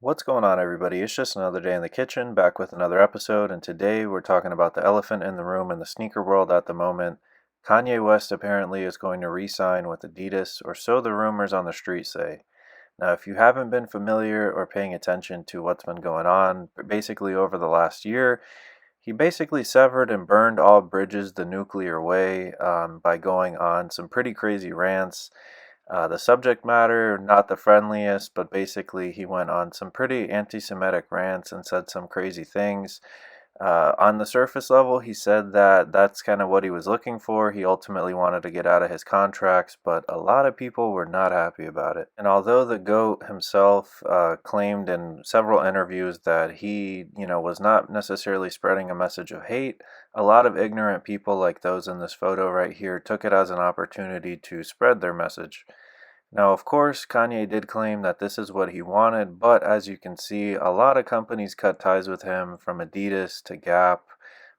What's going on, everybody? It's just another day in the kitchen, back with another episode, and today we're talking about the elephant in the room in the sneaker world at the moment. Kanye West apparently is going to re-sign with Adidas, or so the rumors on the street say. Now, if you haven't been familiar or paying attention to what's been going on, basically over the last year, he basically severed and burned all bridges the nuclear way by going on some pretty crazy rants. The subject matter, not the friendliest, but basically he went on some pretty anti-Semitic rants and said some crazy things. On the surface level, he said that that's kind of what he was looking for. He ultimately wanted to get out of his contracts, but a lot of people were not happy about it. And although the GOAT himself claimed in several interviews that he was not necessarily spreading a message of hate, a lot of ignorant people like those in this photo right here took it as an opportunity to spread their message. Now, of course, Kanye did claim that this is what he wanted, but as you can see, a lot of companies cut ties with him, from Adidas to Gap,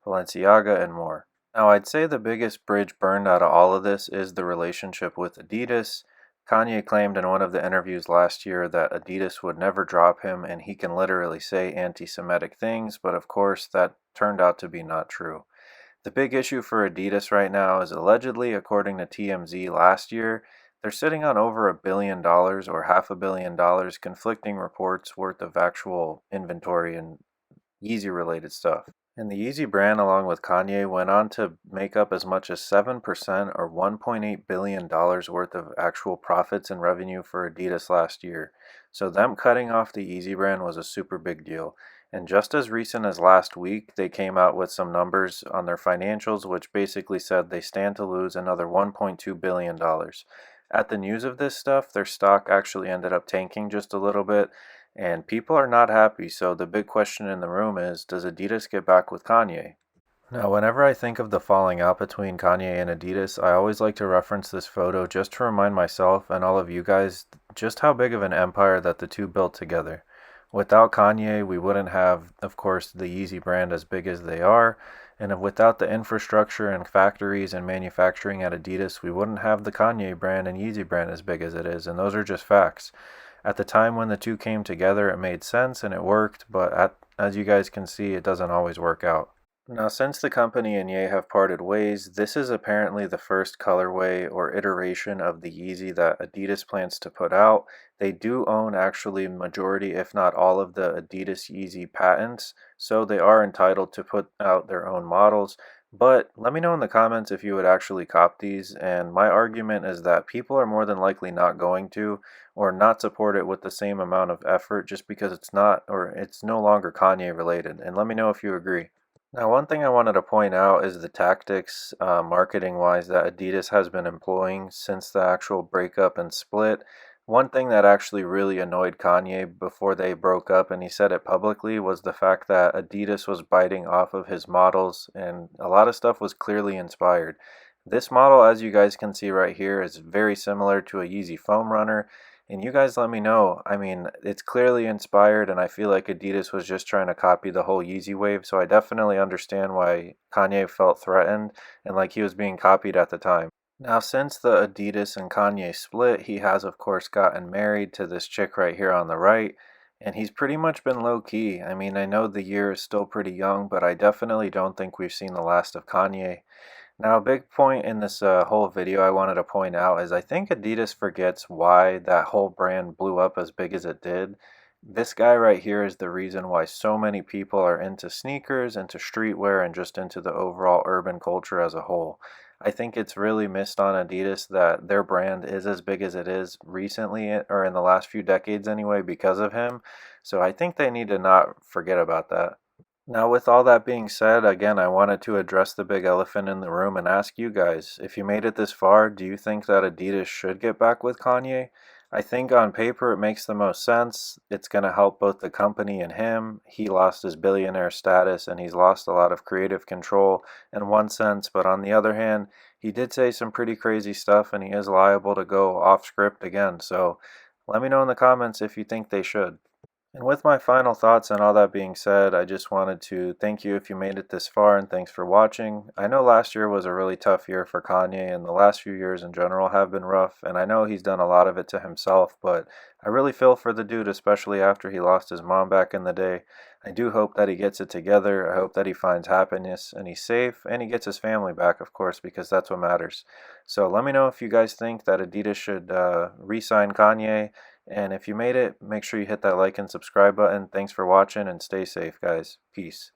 Balenciaga, and more. Now, I'd say the biggest bridge burned out of all of this is the relationship with Adidas. Kanye claimed in one of the interviews last year that Adidas would never drop him, and he can literally say anti-Semitic things, but of course, that turned out to be not true. The big issue for Adidas right now is, allegedly, according to TMZ last year, they're sitting on over $1 billion or $500 million, conflicting reports worth of actual inventory and Yeezy related stuff. And the Yeezy brand, along with Kanye, went on to make up as much as 7% or $1.8 billion worth of actual profits and revenue for Adidas last year. So them cutting off the Yeezy brand was a super big deal. And just as recent as last week, they came out with some numbers on their financials, which basically said they stand to lose another $1.2 billion. At the news of this stuff, their stock actually ended up tanking just a little bit, and people are not happy. So the big question in the room is, does Adidas get back with Kanye? Now, whenever I think of the falling out between Kanye and Adidas, I always like to reference this photo just to remind myself and all of you guys just how big of an empire that the two built together. Without Kanye, we wouldn't have, of course, the Yeezy brand as big as they are, and without the infrastructure and factories and manufacturing at Adidas, we wouldn't have the Kanye brand and Yeezy brand as big as it is, and those are just facts. At the time when the two came together, it made sense and it worked, but as you guys can see, it doesn't always work out. Now, since the company and Ye have parted ways, this is apparently the first colorway or iteration of the Yeezy that Adidas plans to put out. They do own actually majority, if not all, of the Adidas Yeezy patents, so they are entitled to put out their own models. But let me know in the comments if you would actually cop these, and my argument is that people are more than likely not going to, or not support it with the same amount of effort, just because it's not, or it's no longer Kanye related. And let me know if you agree. Now, one thing I wanted to point out is the tactics, marketing-wise, that Adidas has been employing since the actual breakup and split. One thing that actually really annoyed Kanye before they broke up, and he said it publicly, was the fact that Adidas was biting off of his models, and a lot of stuff was clearly inspired. This model, as you guys can see right here, is very similar to a Yeezy foam runner. And you guys let me know. I mean, it's clearly inspired, and I feel like Adidas was just trying to copy the whole Yeezy wave, so I definitely understand why Kanye felt threatened and like he was being copied at the time. Now, since the Adidas and Kanye split, he has, of course, gotten married to this chick right here on the right, and he's pretty much been low key. I mean, I know the year is still pretty young, but I definitely don't think we've seen the last of Kanye. Now, a big point in this whole video I wanted to point out is I think Adidas forgets why that whole brand blew up as big as it did. This guy right here is the reason why so many people are into sneakers, into streetwear, and just into the overall urban culture as a whole. I think it's really missed on Adidas that their brand is as big as it is recently, or in the last few decades anyway, because of him. So I think they need to not forget about that. Now, with all that being said, again, I wanted to address the big elephant in the room and ask you guys, if you made it this far, do you think that Adidas should get back with Kanye? I think on paper it makes the most sense. It's going to help both the company and him. He lost his billionaire status and he's lost a lot of creative control in one sense, but on the other hand, he did say some pretty crazy stuff and he is liable to go off script again. So let me know in the comments if you think they should. And with my final thoughts and all that being said, I just wanted to thank you if you made it this far and thanks for watching. I know last year was a really tough year for Kanye and the last few years in general have been rough, and I know he's done a lot of it to himself, but I really feel for the dude, especially after he lost his mom back in the day. I do hope that he gets it together. I hope that he finds happiness and he's safe and he gets his family back, of course, because that's what matters. So let me know if you guys think that Adidas should re-sign Kanye. And if you made it, make sure you hit that like and subscribe button. Thanks for watching and stay safe, guys. Peace.